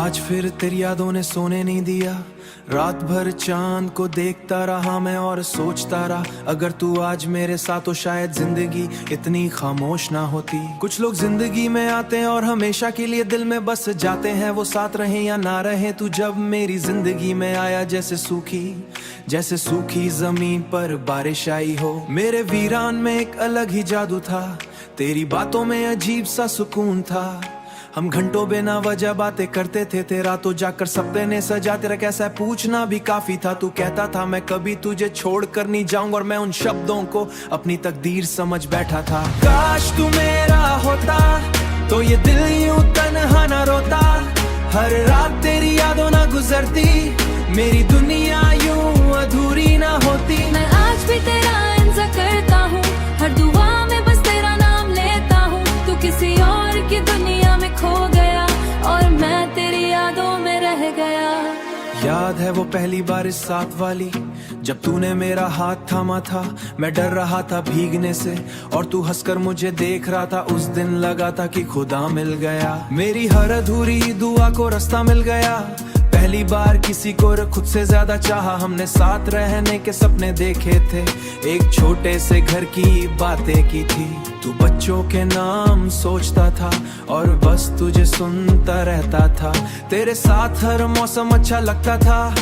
आज फिर तेरी यादों ने सोने नहीं दिया। रात भर चांद को देखता रहा मैं और सोचता रहा, अगर तू आज मेरे साथ तो शायद जिंदगी इतनी खामोश ना होती। कुछ लोग जिंदगी में आते हैं और हमेशा के लिए दिल में बस जाते हैं, वो साथ रहे या ना रहे। तू जब मेरी जिंदगी में आया जैसे सूखी जमीन पर बारिश आई हो। मेरे वीरान में एक अलग ही जादू था, तेरी बातों में अजीब सा सुकून था। हम घंटों बिना वजह बातें करते थे, तेरा तो जाकर सपने सजा। तेरा कैसा है पूछना भी काफी था। तू कहता था मैं कभी तुझे छोड़ कर नहीं जाऊंगा, और मैं उन शब्दों को अपनी तकदीर समझ बैठा था। काश तू मेरा होता तो ये दिल यूं तन्हा ना रोता। हर रात तेरी यादों ना गुजरती, मेरी दुनिया यूं अधूरी ना होती। मैं आज भी तेरा इंतजार करता हूँ, हर दुआ में बस तेरा नाम लेता हूँ। तू किसी और की दुनिया में खो गया और मैं तेरी यादों में रह गया। याद है वो पहली बार इस साथ वाली, जब तूने मेरा हाथ थामा था। मैं डर रहा था भीगने से और तू हंसकर मुझे देख रहा था। उस दिन लगा था कि खुदा मिल गया, मेरी हर अधूरी दुआ को रास्ता मिल गया। पहली बार किसी को खुद से ज्यादा चाहा, हमने साथ रहने के सपने देखे थे। एक छोटे से घर की बातें की थी, तू बच्चों के नाम सोचता था और बस तुझे सुनता रहता था। तेरे साथ हर मौसम अच्छा लगता था,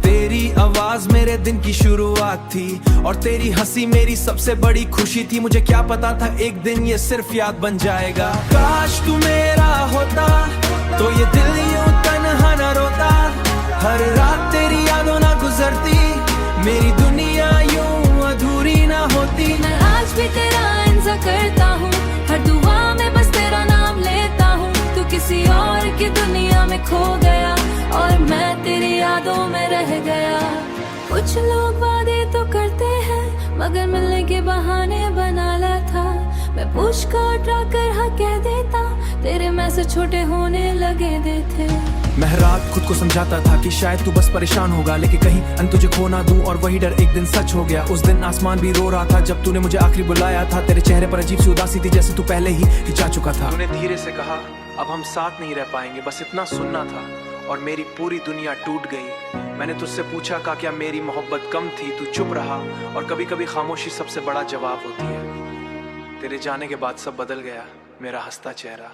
तेरी आवाज मेरे दिन की शुरुआत थी और तेरी हंसी मेरी सबसे बड़ी खुशी थी। मुझे क्या पता था एक दिन ये सिर्फ याद बन जाएगा। काश तू मेरा होता तो ये दिल यूं तन्हा ना रोता। हर रात तेरी यादों ना गुजरती, मेरी दुनिया यूं अधूरी ना होती। मैं आज भी तेरा इंतजार करता हूँ, हर दुआ में बस तेरा नाम लेता हूँ। तू किसी और की दुनिया में खो गया और मैं तेरी यादों में रह गया। कुछ लोग वादे तो करते हैं मगर मिलने के बहाने बना लेता। मैं पूछ कर हाँ कह देता, तेरे मैसेज छोटे होने लगे देते। मैं रात खुद को समझाता था कि शायद तू बस परेशान होगा, लेकिन कहीं अन तुझे खो ना दूं, और वही डर एक दिन सच हो गया। उस दिन आसमान भी रो रहा था जब तूने मुझे आखिरी बुलाया था। तेरे चेहरे पर अजीब सी उदासी थी, जैसे तू पहले ही हिचा चुका था। तूने धीरे से कहा अब हम साथ नहीं रह पाएंगे, बस इतना सुनना था और मेरी पूरी दुनिया टूट गई। मैंने तुझसे पूछा का क्या मेरी मोहब्बत कम थी, तू चुप रहा, और कभी कभी खामोशी सबसे बड़ा जवाब होती है। तेरे जाने के बाद सब बदल गया, मेरा हंसता चेहरा।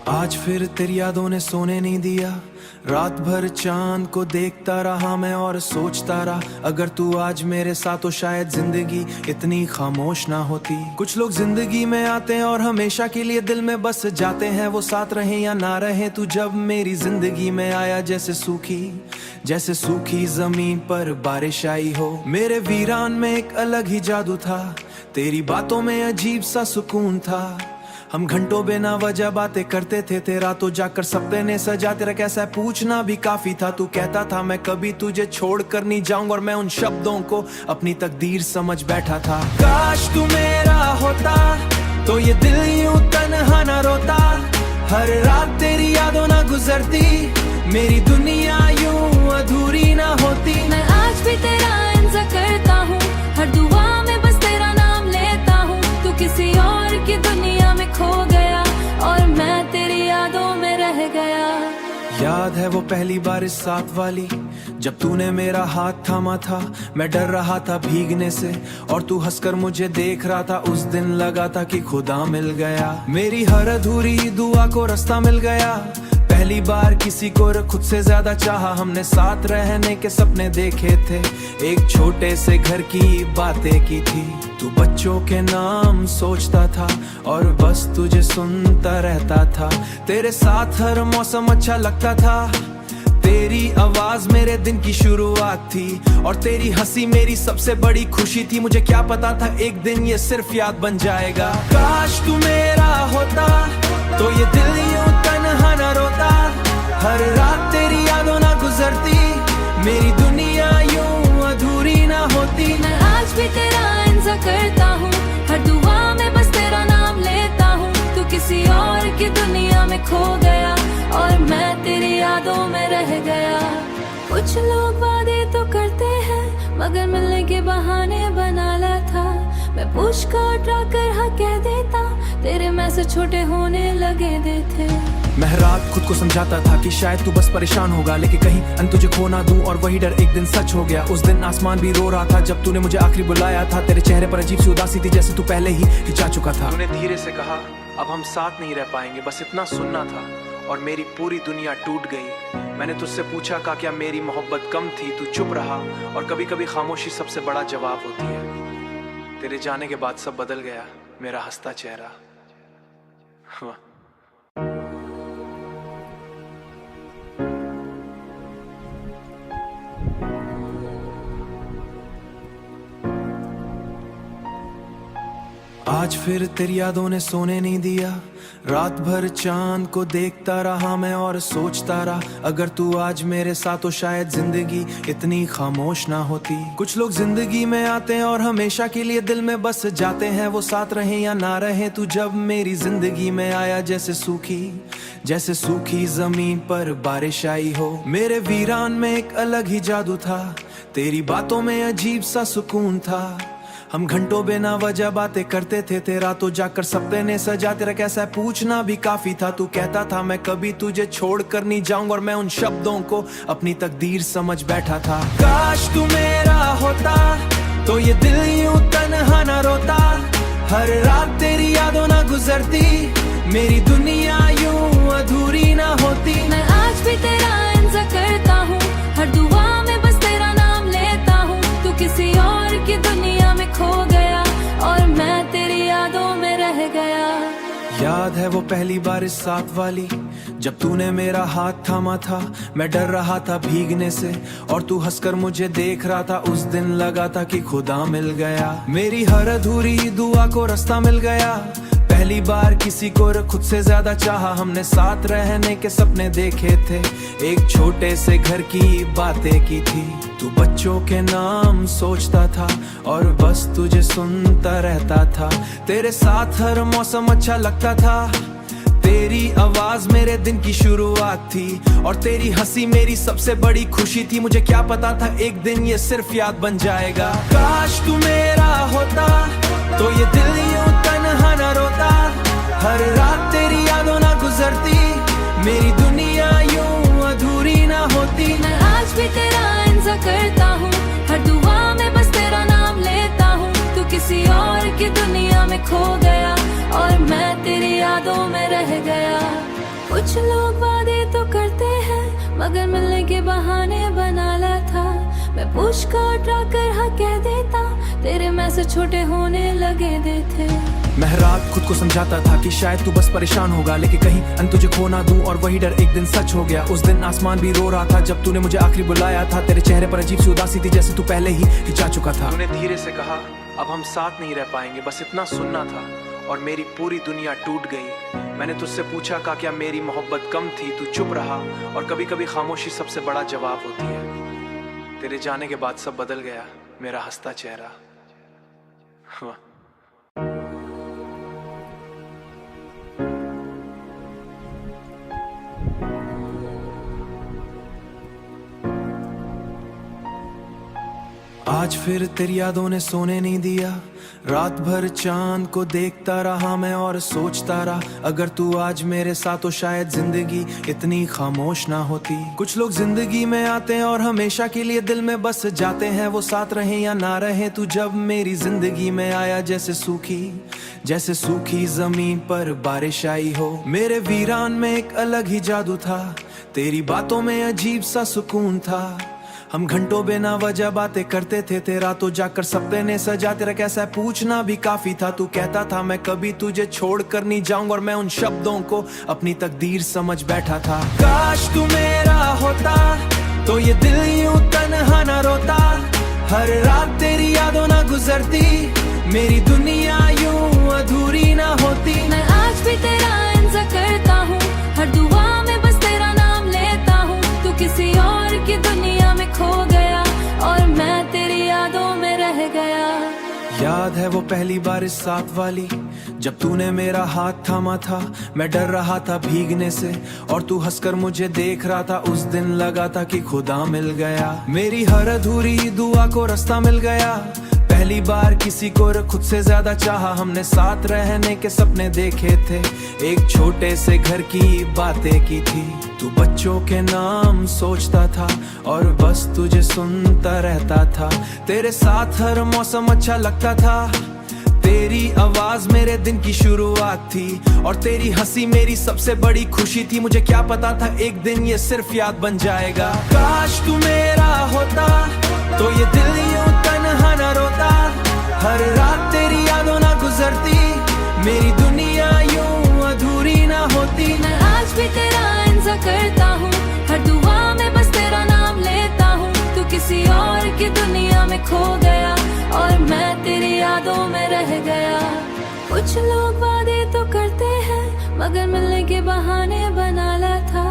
आज फिर तेरी यादों ने सोने नहीं दिया। रात भर चांद को देखता रहा मैं और सोचता रहा, अगर तू आज मेरे साथ तो शायद जिंदगी इतनी खामोश ना होती। कुछ लोग जिंदगी में आते हैं और हमेशा के लिए दिल में बस जाते हैं, वो साथ रहे या ना रहे। तू जब मेरी जिंदगी में आया जैसे सूखी जमीन पर बारिश आई हो। मेरे वीरान में एक अलग ही जादू था, तेरी बातों में अजीब सा सुकून था। हम घंटों बिना वजह बातें करते थे, तेरा तो जाकर सपने सजा। तेरा कैसा है पूछना भी काफी था। तू कहता था मैं कभी तुझे छोड़ कर नहीं जाऊंगा, और मैं उन शब्दों को अपनी तकदीर समझ बैठा था। काश तू मेरा होता तो ये दिल यूं तन्हा ना रोता। हर रात तेरी यादों ना गुजरती, मेरी दुनिया यूं अधूरी ना होती। मैं आज भी तेरा इंतजार करता हूँ, हर दुआ में बस तेरा नाम लेता हूँ। तू किसी और की दुनिया में खो गया और मैं तेरी यादों में रह गया। याद है वो पहली बार इस साथ वाली, जब तूने मेरा हाथ थामा था। मैं डर रहा था भीगने से और तू हंसकर मुझे देख रहा था। उस दिन लगा था कि खुदा मिल गया, मेरी हर अधूरी दुआ को रास्ता मिल गया। पहली बार किसी को खुद से ज्यादा चाहा, हमने साथ रहने के सपने देखे थे। एक छोटे से घर की बातें की थी, तू बच्चों के नाम सोचता था और बस तुझे सुनता रहता था। तेरे साथ हर मौसम अच्छा लगता था, तेरी आवाज मेरे दिन की शुरुआत थी और तेरी हंसी मेरी सबसे बड़ी खुशी थी। मुझे क्या पता था एक दिन ये सिर्फ याद बन जाएगा। काश तू मेरा होता तो ये दिल यूं तन्हा ना रोता। हर रात तेरी यादों ना गुजरती, मेरी दुनिया यूं अधूरी ना होती। मैं आज भी तेरा इंतजार करता हूँ, हर दुआ में बस तेरा नाम लेता हूँ। तू किसी और की दुनिया में खो गया और मैं तेरी यादों में रह गया। कुछ लोग वादे तो करते हैं मगर मिलने के बहाने बना लेता। मैं पूछ कर ट्रा कर हाँ कह देता, तेरे मैसेज छोटे होने लगे देते। मैं रात खुद को समझाता था कि शायद तू बस परेशान होगा, लेकिन कहीं अन तुझे खो ना दूं, और वही डर एक दिन सच हो गया। उस दिन आसमान भी रो रहा था जब तूने मुझे आखिरी बुलाया था। तेरे चेहरे पर अजीब सी उदासी थी जैसे तू पहले ही हिचा चुका था। तूने धीरे से कहा अब हम साथ नहीं रह पाएंगे, बस इतना सुनना था और मेरी पूरी दुनिया टूट गई। मैंने तुझसे पूछा का क्या मेरी मोहब्बत कम थी, तू चुप रहा, और कभी कभी खामोशी सबसे बड़ा जवाब होती है। तेरे जाने के बाद सब बदल गया, मेरा हंसता चेहरा। आज फिर तेरी यादों ने सोने नहीं दिया, रात भर चांद को देखता रहा मैं और सोचता रहा अगर तू आज मेरे साथ तो शायद जिंदगी इतनी खामोश ना होती। कुछ लोग जिंदगी में आते हैं और हमेशा के लिए दिल में बस जाते हैं, वो साथ रहे या ना रहे। तू जब मेरी जिंदगी में आया जैसे सूखी जमीन पर बारिश आई हो। मेरे वीरान में एक अलग ही जादू था, तेरी बातों में अजीब सा सुकून था। हम घंटों बिना वजह बातें करते थे, तेरा तो जाकर सपने सजा। तेरा कैसा पूछना भी काफी था, तू कहता था मैं कभी तुझे छोड़ कर नहीं जाऊंगा, और मैं उन शब्दों को अपनी तकदीर समझ बैठा था। काश तू मेरा होता तो ये दिल यूं तन्हा ना रोता, हर रात तेरी यादों ना गुजरती, मेरी दुनिया यूं अधूरी ना होती। मैं आज भी तेरा इंतजार करता हूँ, हर दुआ में बस तेरा नाम लेता हूँ। तू किसी और की दुनिया में खो गया और मैं तेरी यादों में रह गया। याद है वो पहली बार इस साथ वाली, जब तूने मेरा हाथ थामा था। मैं डर रहा था भीगने से और तू हंसकर मुझे देख रहा था। उस दिन लगा था कि खुदा मिल गया, मेरी हर अधूरी दुआ को रास्ता मिल गया। पहली बार किसी को खुद से ज्यादा चाहा, हमने साथ रहने के सपने देखे थे, एक छोटे से घर की बातें की थी। तू बच्चों के नाम सोचता था और बस तुझे सुनता रहता था। तेरे साथ हर मौसम अच्छा लगता था, तेरी आवाज मेरे दिन की शुरुआत थी, और तेरी हंसी मेरी सबसे बड़ी खुशी थी। मुझे क्या पता था एक दिन ये सिर्फ याद बन जाएगा। काश तू मेरा होता तो ये दिल यूं तन्हा ना रोता, हर रात तेरी यादों ना गुजरती, मेरी दुनिया यूं अधूरी ना होती। मैं आज भी तेरा इंतजार करता हूँ, हर दुआ में बस तेरा नाम लेता हूँ। तू किसी और की दुनिया में खो गया और मैं तेरी यादों में रह गया। कुछ लोग वादे तो करते हैं मगर मिलने के बहाने बना लेता। मैं पूछ कर ट्रा कर हाँ कह देता, तेरे मैसेज छोटे होने लगे देते। मैं रात खुद को समझाता था कि शायद तू बस परेशान होगा, लेकिन कहीं अन तुझे खो ना दूं, और वही डर एक दिन सच हो गया। उस दिन आसमान भी रो रहा था जब तूने मुझे आखिरी बुलाया था। तेरे चेहरे पर अजीब सी उदासी थी जैसे तू पहले ही हिचा चुका था। तूने धीरे से कहा अब हम साथ नहीं रह पाएंगे, बस इतना सुनना था और मेरी पूरी दुनिया टूट गई। मैंने तुझसे पूछा का क्या मेरी मोहब्बत कम थी, तू चुप रहा, और कभी कभी खामोशी सबसे बड़ा जवाब होती है। तेरे जाने के बाद सब बदल गया, मेरा हंसता चेहरा। आज फिर तेरी यादों ने सोने नहीं दिया, रात भर चांद को देखता रहा मैं और सोचता रहा अगर तू आज मेरे साथ तो शायद जिंदगी इतनी खामोश ना होती। कुछ लोग जिंदगी में आते हैं और हमेशा के लिए दिल में बस जाते हैं, वो साथ रहे या ना रहे। तू जब मेरी जिंदगी में आया जैसे सूखी जमीन पर बारिश आई हो। मेरे वीरान में एक अलग ही जादू था, तेरी बातों में अजीब सा सुकून था। हम घंटों बिना वजह बातें करते थे, तेरा तो जाकर सपने सजा। तेरा कैसा पूछना भी काफी था, तू कहता था मैं कभी तुझे छोड़ कर नहीं जाऊंगा, और मैं उन शब्दों को अपनी तकदीर समझ बैठा था। काश तू मेरा होता तो ये दिल यूं तन्हा ना रोता, हर रात तेरी यादों ना गुजरती, मेरी दुनिया यूं अधूरी ना होती। मैं आज भी तेरा इंतजार करता हूँ, हर दुआ में बस तेरा नाम लेता हूँ। तू किसी और की दुनिया में खो गया और मैं तेरी यादों में रह गया। याद है वो पहली बार इस साथ वाली, जब तूने मेरा हाथ थामा था मैं डर रहा था भीगने से, और तू हंसकर मुझे देख रहा था। उस दिन लगा था कि खुदा मिल गया, मेरी हर अधूरी दुआ को रास्ता मिल गया। पहली बार किसी को खुद से ज्यादा चाहा, हमने साथ रहने के सपने देखे थे, एक छोटे से घर की बातें की थी। तू बच्चों के नाम सोचता था और बस तुझे सुनता रहता था। तेरे साथ हर मौसम अच्छा लगता था, तेरी आवाज मेरे दिन की शुरुआत थी, और तेरी हंसी मेरी सबसे बड़ी खुशी थी। मुझे क्या पता था एक दिन ये सिर्फ याद बन जाएगा। काश तू मेरा होता तो ये दिल यूं तन्हा न रोता, हर रात तेरी यादों ना गुजरती, मेरी दुनिया यूं अधूरी ना होती। मैं आज भी तेरा इंतजार करता हूँ, हर दुआ में बस तेरा नाम लेता हूँ। तू किसी और की दुनिया में खो गया और मैं तेरी यादों में रह गया। कुछ लोग वादे तो करते हैं मगर मिलने के बहाने बना लेता।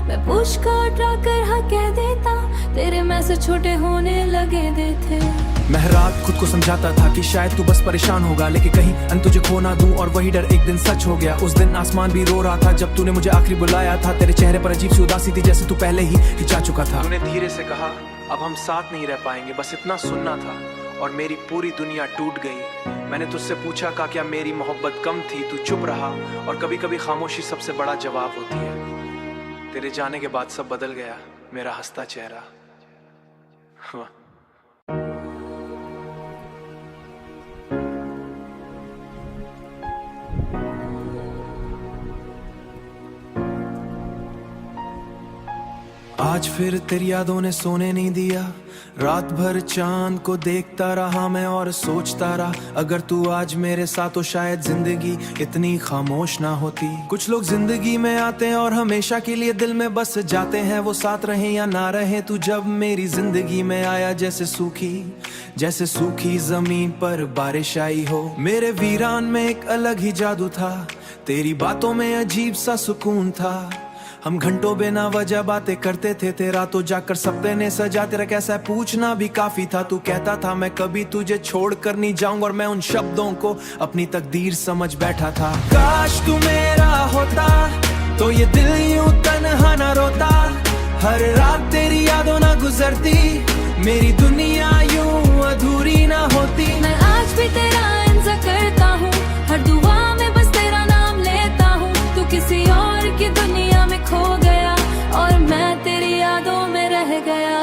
मैं पुश कर कर हाँ कह देता, तेरे मैसेज छोटे होने लगे देते। मैं रात खुद को समझाता था कि शायद तू बस परेशान होगा, लेकिन कहीं अन तुझे खो ना दूं, और वही डर एक दिन सच हो गया। उस दिन आसमान भी रो रहा था जब तूने मुझे आखिरी बुलाया था। तेरे चेहरे पर अजीब सी उदासी थी, जैसे तू पहले ही हिचा चुका था। तूने धीरे से कहा अब हम साथ नहीं रह पाएंगे, बस इतना सुनना था, और मेरी पूरी दुनिया टूट गई। मैंने तुझसे पूछा का क्या मेरी मोहब्बत कम थी, तू चुप रहा, और कभी कभी खामोशी सबसे बड़ा जवाब होती है। तेरे जाने के बाद सब बदल गया, मेरा हंसता चेहरा। आज फिर तेरी यादों ने सोने नहीं दिया, रात भर चांद को देखता रहा मैं और सोचता रहा, अगर तू आज मेरे साथ तो शायद जिंदगी इतनी खामोश ना होती। कुछ लोग जिंदगी में आते हैं और हमेशा के लिए दिल में बस जाते हैं, वो साथ रहे या ना रहे। तू जब मेरी जिंदगी में आया जैसे सूखी जमीन पर बारिश आई हो। मेरे वीरान में एक अलग ही जादू था, तेरी बातों में अजीब सा सुकून था। हम घंटों बिना वजह बातें करते थे, तेरा तो जाकर सपने सजा, तेरा कैसा है पूछना भी काफी था। तू कहता था मैं कभी तुझे छोड़ कर नहीं जाऊंगा, और मैं उन शब्दों को अपनी तकदीर समझ बैठा था। काश तू मेरा होता तो ये दिल यूं तन्हा न रोता, हर रात तेरी यादों ना गुजरती, मेरी दुनिया यूं अधूरी ना होती। मैं आज भी तेरा इंतजार करता हूँ, हर दुआ में बस तेरा नाम लेता हूँ। तू किसी और की दुनिया में खो गया और मैं तेरी यादों में रह गया।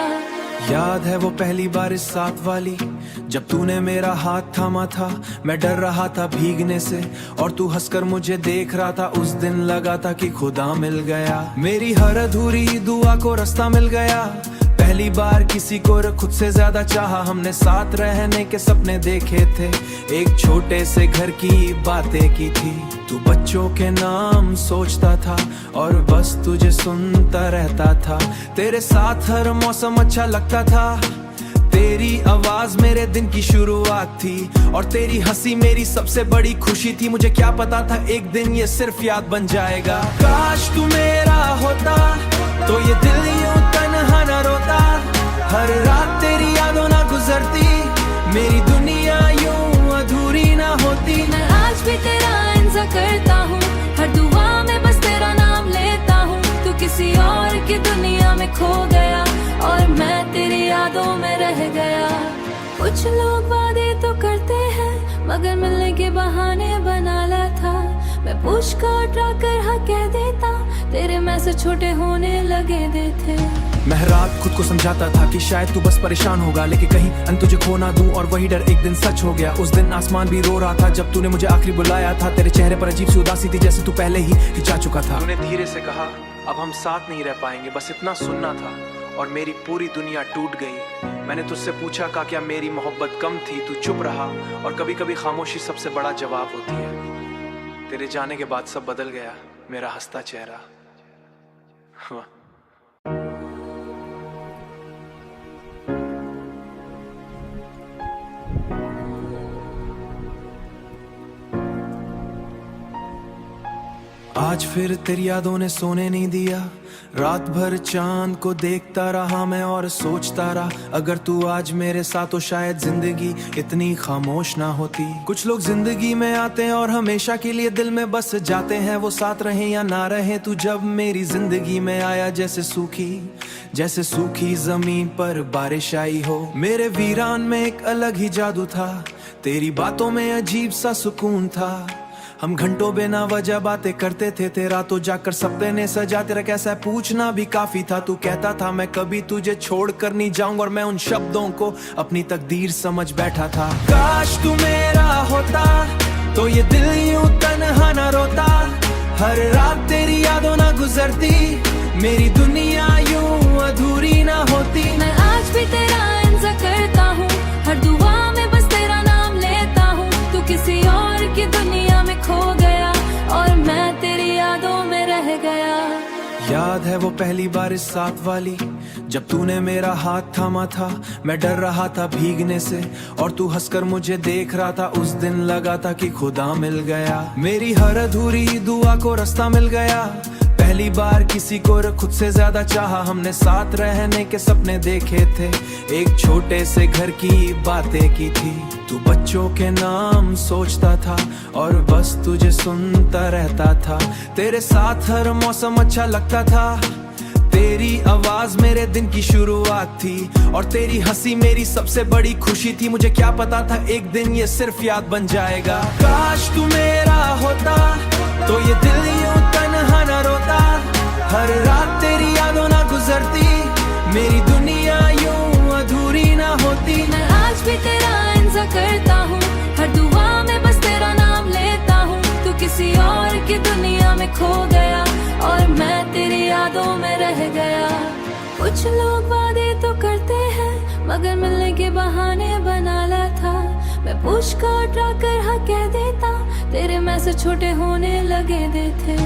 याद है वो पहली बार इस साथ वाली, जब तूने मेरा हाथ थामा था, मैं डर रहा था भीगने से, और तू हंसकर मुझे देख रहा था। उस दिन लगा था कि खुदा मिल गया, मेरी हर अधूरी दुआ को रास्ता मिल गया। पहली बार किसी को खुद से ज्यादा चाहा, हमने साथ रहने के सपने देखे थे, एक छोटे से घर की बातें की थी। तू बच्चों के नाम सोचता था और बस तुझे सुनता रहता था। तेरे साथ हर मौसम अच्छा लगता था, तेरी आवाज मेरे दिन की शुरुआत थी, और तेरी हंसी मेरी सबसे बड़ी खुशी थी। मुझे क्या पता था एक दिन ये सिर्फ याद बन जाएगा। काश तू मेरा होता तो ये दिल यूं तन्हा न रोता, हर रात तेरी यादों ना गुजरती, मेरी दुनिया यूं अधूरी ना होती। मैं आज भी तेरा इंतजार करता हूँ, हर दुआ में बस तेरा नाम लेता हूँ। तू किसी और की दुनिया में खो गया और मैं तेरी यादों में रह गया। कुछ लोग वादे तो करते हैं मगर मिलने के बहाने बना लेता। मैं पुश कर हाँ कह देता, तेरे मैसेज छोटे होने लगे देते। मैं रात खुद को समझाता था कि शायद तू बस परेशान होगा, लेकिन कहीं अन तुझे खो ना दूं, और वही डर एक दिन सच हो गया। उस दिन आसमान भी रो रहा था जब तूने मुझे आखिरी बुलाया था। तेरे चेहरे पर अजीब सी उदासी थी, जैसे तू पहले ही हिचा चुका था। तूने धीरे से कहा अब हम साथ नहीं रह पाएंगे, बस इतना सुनना था, और मेरी पूरी दुनिया टूट गई। मैंने तुझसे पूछा का क्या मेरी मोहब्बत कम थी, तू चुप रहा, और कभी कभी खामोशी सबसे बड़ा जवाब होती है। तेरे जाने के बाद सब बदल गया, मेरा हंसता चेहरा। आज फिर तेरी यादों ने सोने नहीं दिया, रात भर चांद को देखता रहा मैं और सोचता रहा, अगर तू आज मेरे साथ तो शायद जिंदगी इतनी खामोश ना होती। कुछ लोग जिंदगी में आते हैं और हमेशा के लिए दिल में बस जाते हैं, वो साथ रहे या ना रहे। तू जब मेरी जिंदगी में आया जैसे सूखी जमीन पर बारिश आई हो। मेरे वीरान में एक अलग ही जादू था, तेरी बातों में अजीब सा सुकून था। हम घंटों बिना वजह बातें करते थे, तेरा तो जाकर सपने सजा, तेरा कैसा है पूछना भी काफी था। तू कहता था मैं कभी तुझे छोड़ कर नहीं जाऊंगा, और मैं उन शब्दों को अपनी तकदीर समझ बैठा था। काश तू मेरा होता तो ये दिल यूं तन्हा ना रोता, हर रात तेरी यादों ना गुजरती, मेरी दुनिया यूं अधूरी ना होती। मैं आज भी तेरा इंतजार करता हूँ, हर दुआ में बस तेरा नाम लेता हूँ। तू किसी और की दुनिया में खो गया और मैं तेरी यादों में रह गया। याद है वो पहली बारिश साथ वाली, जब तूने मेरा हाथ थामा था। मैं डर रहा था भीगने से और तू हंसकर मुझे देख रहा था। उस दिन लगा था कि खुदा मिल गया, मेरी हर अधूरी दुआ को रास्ता मिल गया। पहली बार किसी को खुद से ज्यादा चाहा, हमने साथ रहने के सपने देखे थे, एक छोटे से घर की बातें की थी। तू बच्चों के नाम सोचता था और बस तुझे सुनता रहता था। तेरे साथ हर मौसम अच्छा लगता था, तेरी आवाज मेरे दिन की शुरुआत थी, और तेरी हंसी मेरी सबसे बड़ी खुशी थी। मुझे क्या पता था एक दिन ये सिर्फ याद बन जाएगा। काश तू मेरा होता तो ये दिल यूं तन्हा ना रोता, हर रात तेरी यादों ना गुजरती, मेरी दुनिया यूं अधूरी ना होती। मैं आज भी तेरा इंतजार करता हूँ, हर दुआ में बस तेरा नाम लेता हूँ। तू किसी और की दुनिया में खो गया और मैं तेरी यादों में रह गया। कुछ लोग वादे तो करते हैं मगर मिलने के बहाने बना लेता। मैं पूछ कर हाँ कह देता, तेरे मैसेज छोटे होने लगे देते।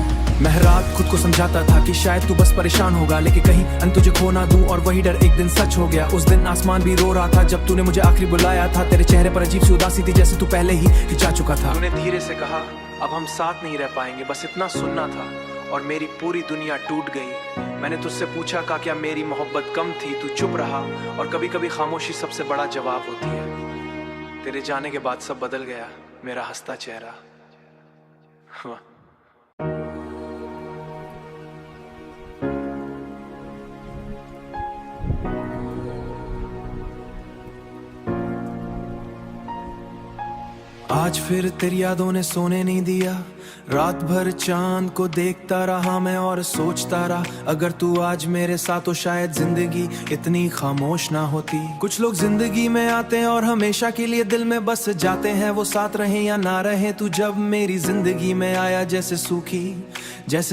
मैं रात खुद को समझाता था कि शायद तू बस परेशान होगा, लेकिन कहीं अन तुझे खो ना दूं, और वही डर एक दिन सच हो गया। उस दिन आसमान भी रो रहा था जब तूने मुझे आखिरी बुलाया था। तेरे चेहरे पर अजीब सी उदासी थी, जैसे तू पहले ही हिचा चुका था। तूने धीरे से कहा अब हम साथ नहीं रह पाएंगे, बस इतना सुनना था, और मेरी पूरी दुनिया टूट गई। मैंने तुझसे पूछा का क्या मेरी मोहब्बत कम थी, तू चुप रहा, और कभी कभी खामोशी सबसे बड़ा जवाब होती है। तेरे जाने के बाद सब बदल गया, मेरा हंसता चेहरा। आज फिर तेरी यादों ने सोने नहीं दिया, रात भर चांद को देखता रहा मैं और सोचता रहा, अगर तू आज मेरे साथ तो शायद जिंदगी इतनी खामोश ना होती। कुछ लोग जिंदगी में आते हैं और हमेशा के लिए दिल में बस जाते हैं, वो साथ रहे या ना रहे। तू जब मेरी जिंदगी में आया जैसे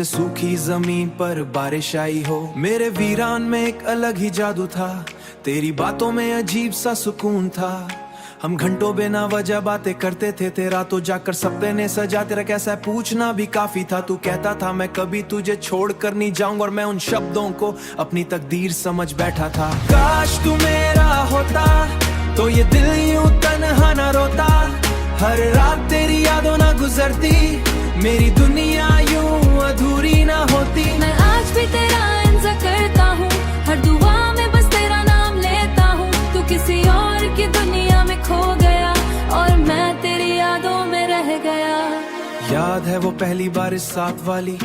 सूखी जमीन पर बारिश आई हो। मेरे वीरान में एक अलग ही जादू था, तेरी बातों में अजीब सा सुकून था। हम घंटों बिना वजह बातें करते थे, तेरा तो जाकर सपने सजा, तेरा कैसा है पूछना भी काफी था। तू कहता था मैं कभी तुझे छोड़ कर नहीं जाऊंगा, और मैं उन शब्दों को अपनी तकदीर समझ बैठा था। काश तू मेरा होता तो ये दिल यूं तन्हा ना रोता, हर रात तेरी यादों ना गुजरती, मेरी दुनिया यूं अधूरी ना होती। मैं आज भी तेरा इंतजार करता हूँ, हर दुआ में बस तेरा नाम लेता हूँ। तू किसी और की दुनिया में खो गया और मैं तेरी यादों में रह गया। याद है वो पहली बारिश साथ वाली,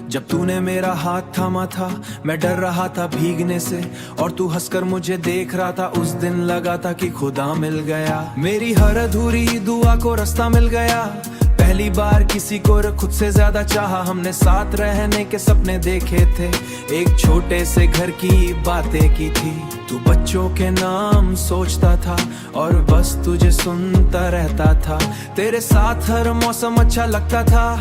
जब तूने मेरा हाथ थामा था। मैं डर रहा था भीगने से और तू हंसकर मुझे देख रहा था। उस दिन लगा था कि खुदा मिल गया, मेरी हर अधूरी दुआ को रास्ता मिल गया। पहली बार किसी को खुद से ज्यादा चाहा, हमने साथ रहने के सपने देखे थे, एक छोटे से घर की बातें की थी। तू बच्चों के नाम सोचता था और बस तुझे सुनता रहता था। तेरे साथ हर मौसम अच्छा लगता था,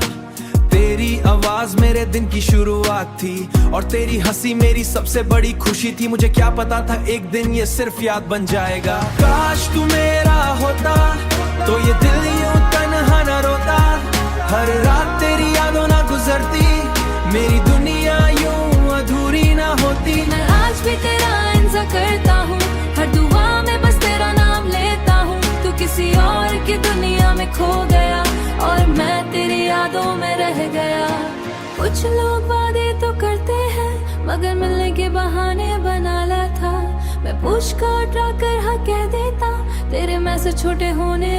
तेरी आवाज मेरे दिन की शुरुआत थी, और तेरी हंसी मेरी सबसे बड़ी खुशी थी। मुझे क्या पता था एक दिन ये सिर्फ याद बन जाएगा। काश तू मेरा होता तो ये दिल यूं तन्हा ना रोता, हर रात तेरी यादों ना गुजरती, मेरी दुनिया यूं अधूरी ना होती। मैं आज भी तेरा इंतजार करता हूँ, हर दुआ में बस तेरा नाम लेता हूँ। तू किसी और की दुनिया में खो गया और मैं तेरी यादों में रह गया। कुछ लोग वादे तो करते हैं मगर मिलने के बहाने बना ला था। मैं पुश का ट्रा कर हाँ कह देता तेरे मैं से छोटे होने